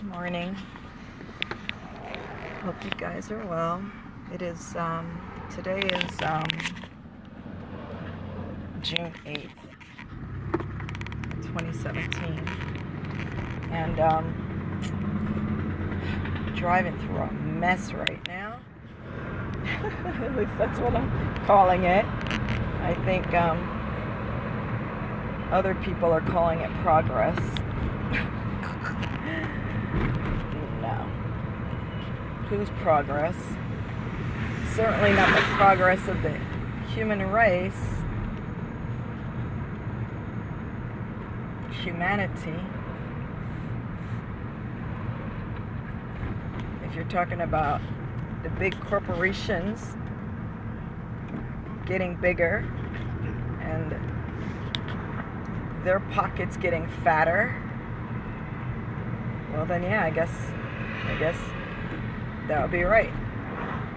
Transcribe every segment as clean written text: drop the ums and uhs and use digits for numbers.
Morning. Hope you guys are well. It is today is June 8th, 2017, and driving through a mess right now. At least that's what I'm calling it. I think other people are calling it progress. No. Whose progress? Certainly not the progress of the human race. Humanity. If you're talking about the big corporations getting bigger and their pockets getting fatter, well then yeah, I guess that would be right.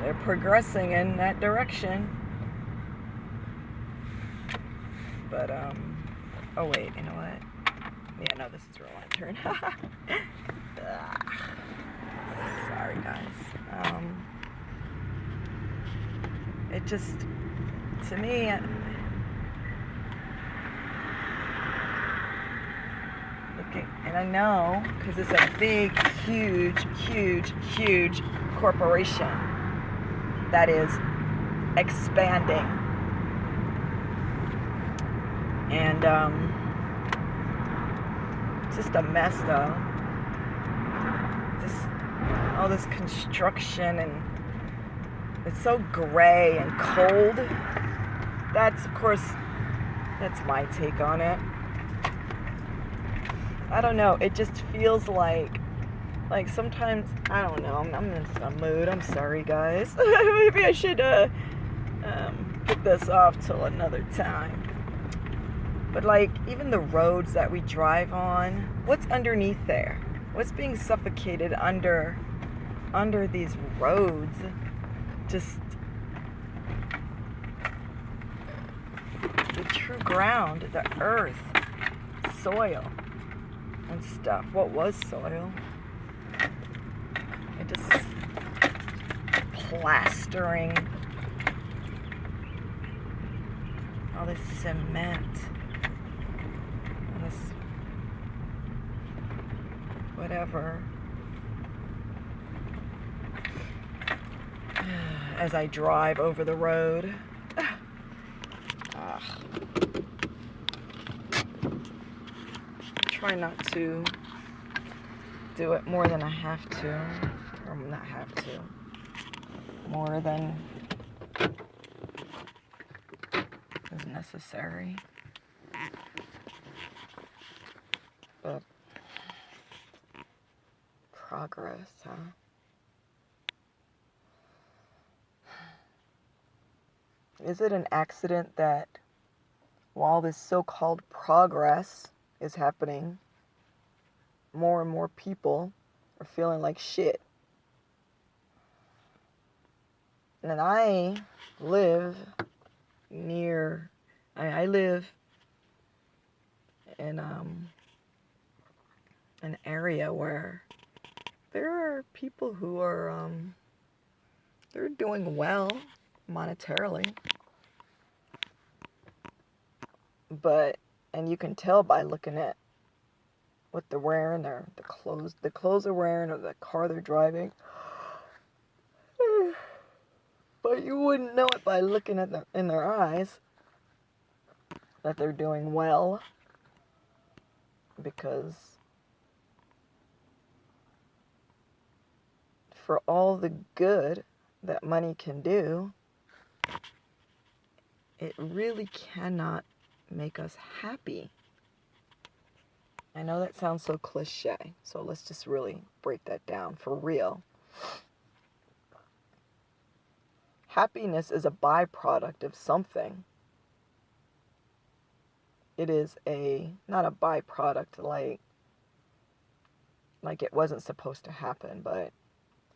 They're progressing in that direction. But oh wait, you know what? Yeah, no, this is where I want to turn. Sorry guys. It just, to me, looking, and I know because it's a big, huge corporation that is expanding, and just a mess though. Just all this construction, and it's so gray and cold. That's, of course, that's my take on it. I don't know, it just feels like sometimes, I don't know, I'm in a mood. I'm sorry guys. Maybe I should put this off till another time. But like, even the roads that we drive on, what's underneath there? What's being suffocated under these roads? Just the true ground, the earth, soil and stuff. What was soil? It just plastering all this cement, all this whatever. As I drive over the road. Try not to do it more than I have to, or not have to, more than is necessary. But progress, huh? Is it an accident that while this so-called progress is happening, more and more people are feeling like shit? And I live near, I live in an area where there are people who are they're doing well monetarily, but, and you can tell by looking at what they're wearing, the clothes they're wearing, or the car they're driving. But you wouldn't know it by looking at them in their eyes that they're doing well, because for all the good that money can do, it really cannot make us happy. I know that sounds so cliche, so let's just really break that down for real. Happiness is a byproduct of something. It is not a byproduct like it wasn't supposed to happen, but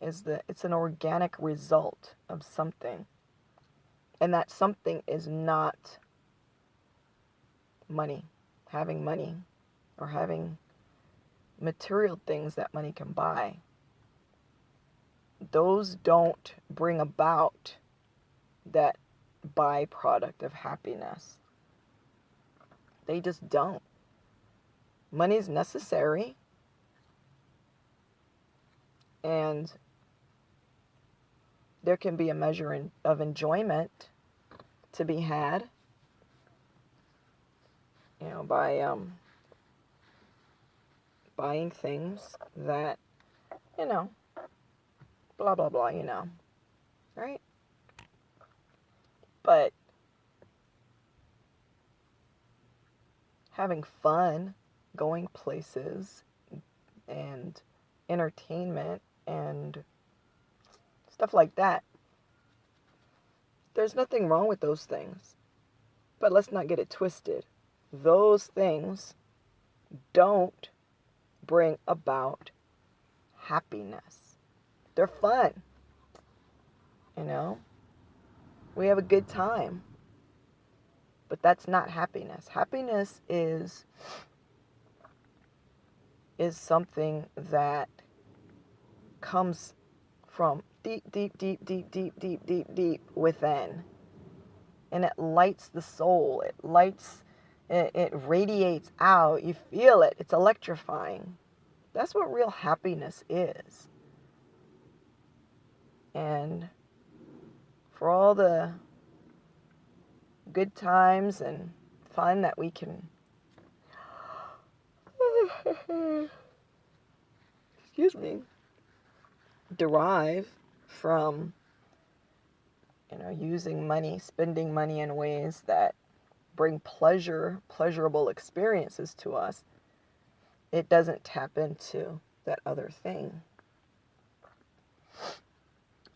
it's an organic result of something. And that something is not money, having money, or having material things that money can buy, those don't bring about that byproduct of happiness. They just don't. Money is necessary, and there can be a measure of enjoyment to be had, by buying things that, blah, blah, blah, right? But having fun, going places, and entertainment, and stuff like that, there's nothing wrong with those things. But let's not get it twisted. Those things don't bring about happiness. They're fun. We have a good time. But that's not happiness. Happiness is something that comes from deep, deep, deep, deep, deep, deep, deep, deep within. And it lights the soul. It radiates out. You feel it. It's electrifying. That's what real happiness is. And for all the good times and fun that we can derive from using money, spending money in ways that bring pleasurable experiences to us, it doesn't tap into that other thing.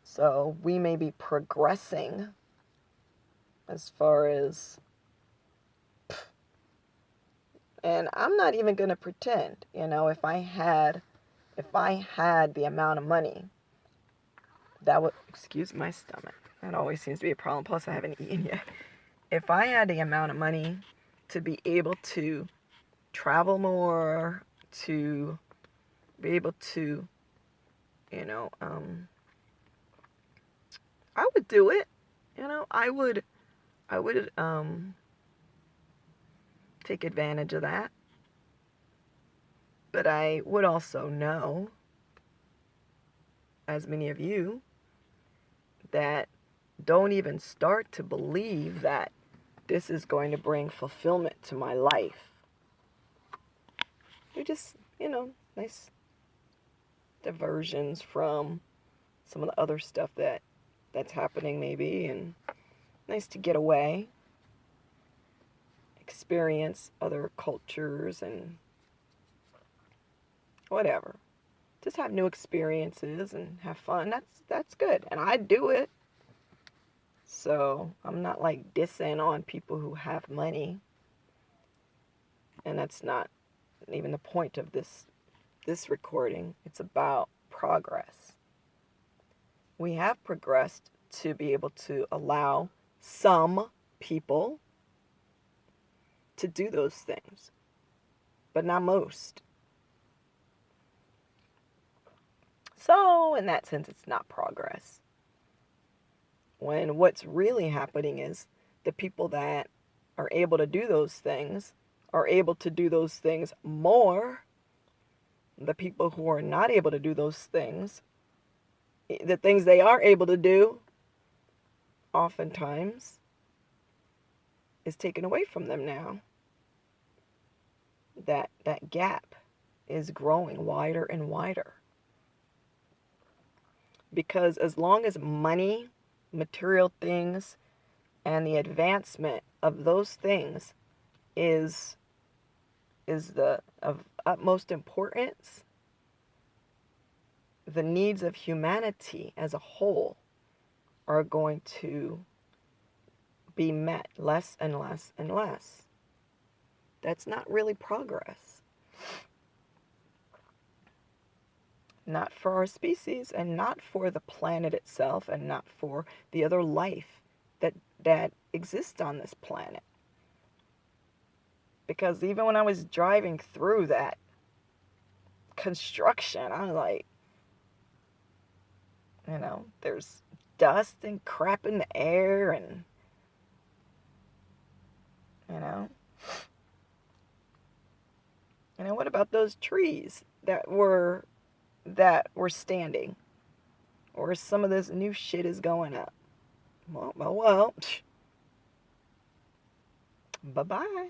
So we may be progressing as far as, and I'm not even going to pretend, if I had the amount of money, that would, excuse my stomach, that always seems to be a problem, plus I haven't eaten yet. If I had the amount of money to be able to travel more, to be able to, I would do it. I would take advantage of that. But I would also know, as many of you, that don't even start to believe that this is going to bring fulfillment to my life. They're just, nice diversions from some of the other stuff that's happening maybe, and nice to get away, experience other cultures and whatever. Just have new experiences and have fun. That's good. And I do it. So I'm not like dissing on people who have money. And that's not even the point of this recording. It's about progress. We have progressed to be able to allow some people to do those things, but not most. So in that sense, it's not progress. When what's really happening is the people that are able to do those things are able to do those things more. The people who are not able to do those things, the things they are able to do, oftentimes is taken away from them now. That gap is growing wider and wider. Because as long as money, material things, and the advancement of those things is of utmost importance, the needs of humanity as a whole are going to be met less and less and less. That's not really progress. Not for our species, and not for the planet itself, and not for the other life that exists on this planet. Because even when I was driving through that construction. I'm like, there's dust and crap in the air, and, what about those trees that were standing? Or some of this new shit is going up. Well. Bye-bye.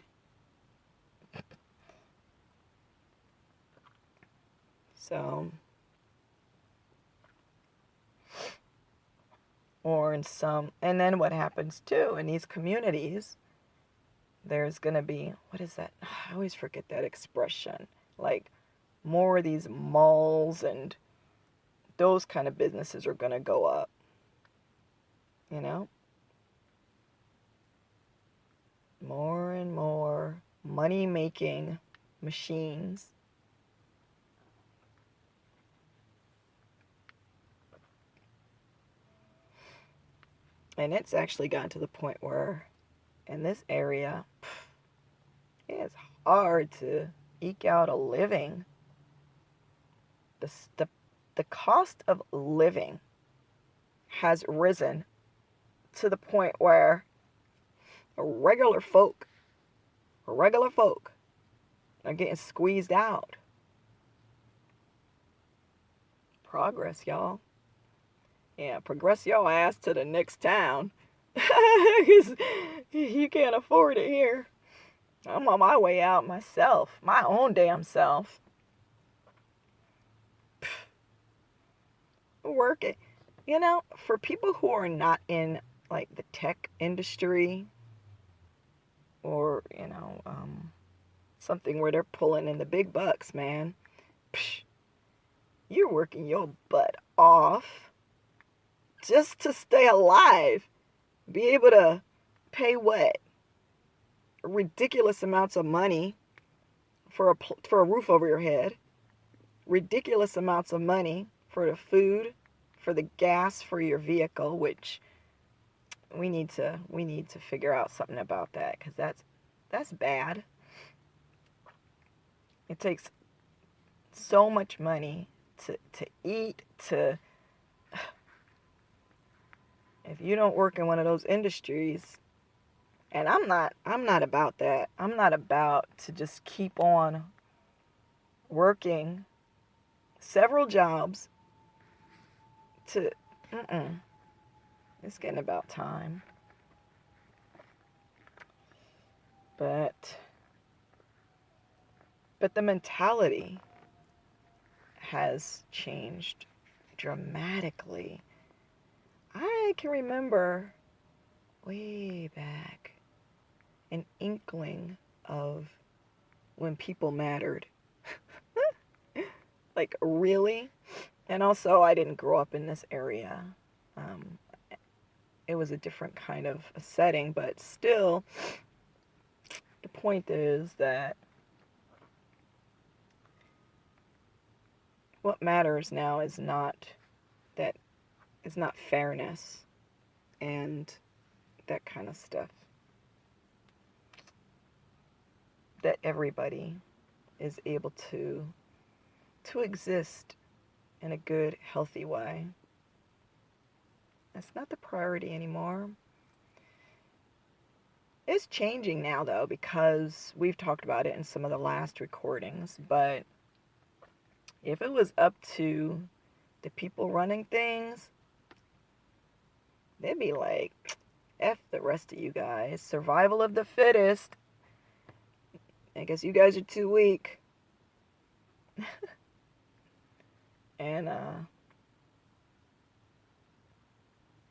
So, and then what happens too in these communities, there's going to be, what is that? I always forget that expression. Like, more of these malls and those kind of businesses are going to go up. More and more money-making machines. And it's actually gotten to the point where in this area, it's hard to eke out a living. The cost of living has risen to the point where regular folk are getting squeezed out. Progress, y'all. Yeah, progress your ass to the next town. Because you can't afford it here. I'm on my way out myself. My own damn self. Working. For people who are not in, like, the tech industry, or, something where they're pulling in the big bucks, man. You're working your butt off just to stay alive. Be able to pay what? Ridiculous amounts of money for a roof over your head. Ridiculous amounts of money for the food, for the gas for your vehicle, which we need to figure out something about that, because that's bad. It takes so much money to eat, if you don't work in one of those industries. And I'm not about that. I'm not about to just keep on working several jobs it's getting about time. But the mentality has changed dramatically. I can remember way back an inkling of when people mattered. Like, really? And also, I didn't grow up in this area. It was a different kind of a setting, but still, the point is that what matters now is not fairness and that kind of stuff. That everybody is able to exist in a good, healthy way. That's not the priority anymore. It's changing now, though, because we've talked about it in some of the last recordings, but if it was up to the people running things, they'd be like, F the rest of you guys. Survival of the fittest. I guess you guys are too weak. And,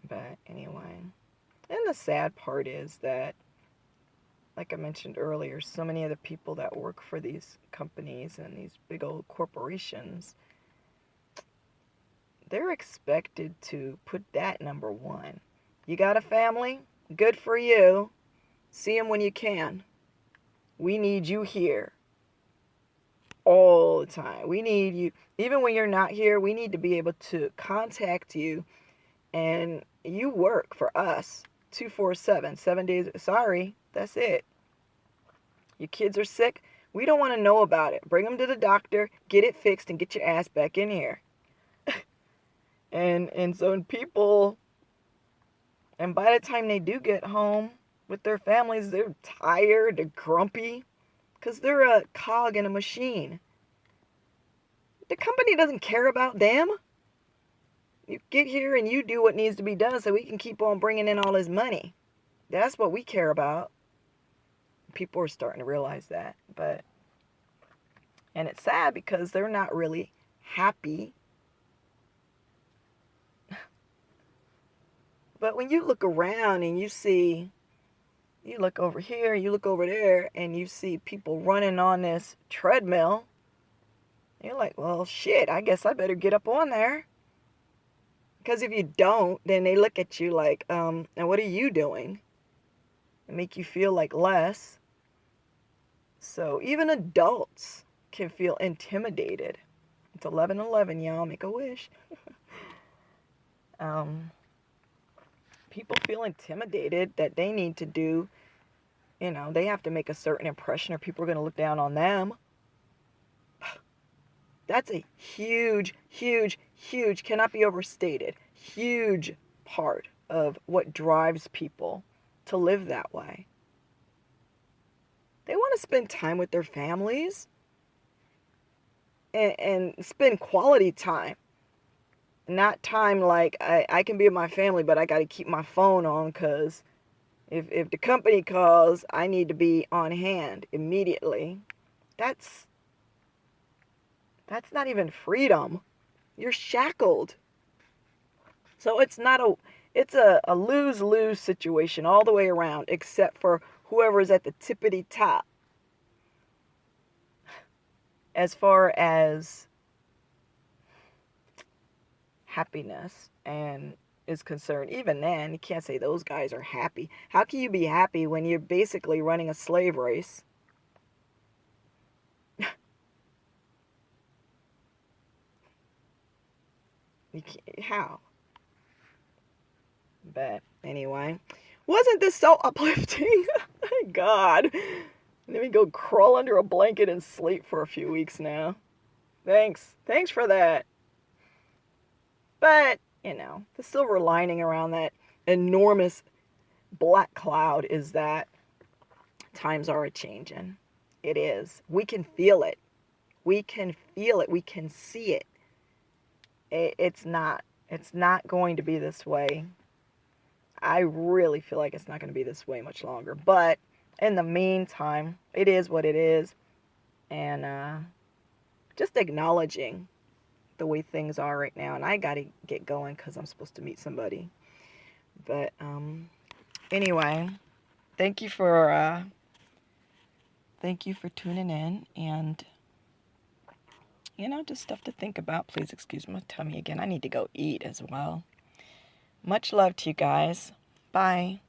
but anyway. And the sad part is that, like I mentioned earlier, so many of the people that work for these companies and these big old corporations, they're expected to put that number one. You got a family? Good for you. See them when you can. We need you here all the time. We need you. Even when you're not here, we need to be able to contact you, and you work for us 24/7, 7 days. Sorry, that's it. Your kids are sick, We don't want to know about it. Bring them to the doctor, get it fixed, and get your ass back in here. And so people, and by the time they do get home with their families, they're tired, they're grumpy, because they're a cog in a machine. The company doesn't care about them. You get here and you do what needs to be done so we can keep on bringing in all this money. That's what we care about. People are starting to realize that. And it's sad because they're not really happy. But when you look around and you look over here, you look over there, and you see people running on this treadmill, you're like, well, shit, I guess I better get up on there. Because if you don't, then they look at you like, and what are you doing? It make you feel like less. So even adults can feel intimidated. It's 11:11, y'all. Make a wish. People feel intimidated that they need to do, they have to make a certain impression or people are going to look down on them. That's a huge, huge, huge, cannot be overstated, huge part of what drives people to live that way. They want to spend time with their families and spend quality time. Not time like I can be with my family, but I got to keep my phone on because if the company calls, I need to be on hand immediately. That's not even freedom. You're shackled. So it's a lose-lose situation all the way around, except for whoever's at the tippity top. As far as happiness and is concerned, even then, you can't say those guys are happy. How can you be happy when you're basically running a slave race? How? But anyway, wasn't this so uplifting? God, let me go crawl under a blanket and sleep for a few weeks now. Thanks for that. But, the silver lining around that enormous black cloud is that times are a-changing. It is. We can feel it. We can feel it. We can see it. It's not going to be this way. I really feel like it's not going to be this way much longer. But in the meantime, it is what it is. And just acknowledging the way things are right now. And I got to get going because I'm supposed to meet somebody. But anyway, thank you for tuning in. And, just stuff to think about. Please excuse my tummy again. I need to go eat as well. Much love to you guys. Bye.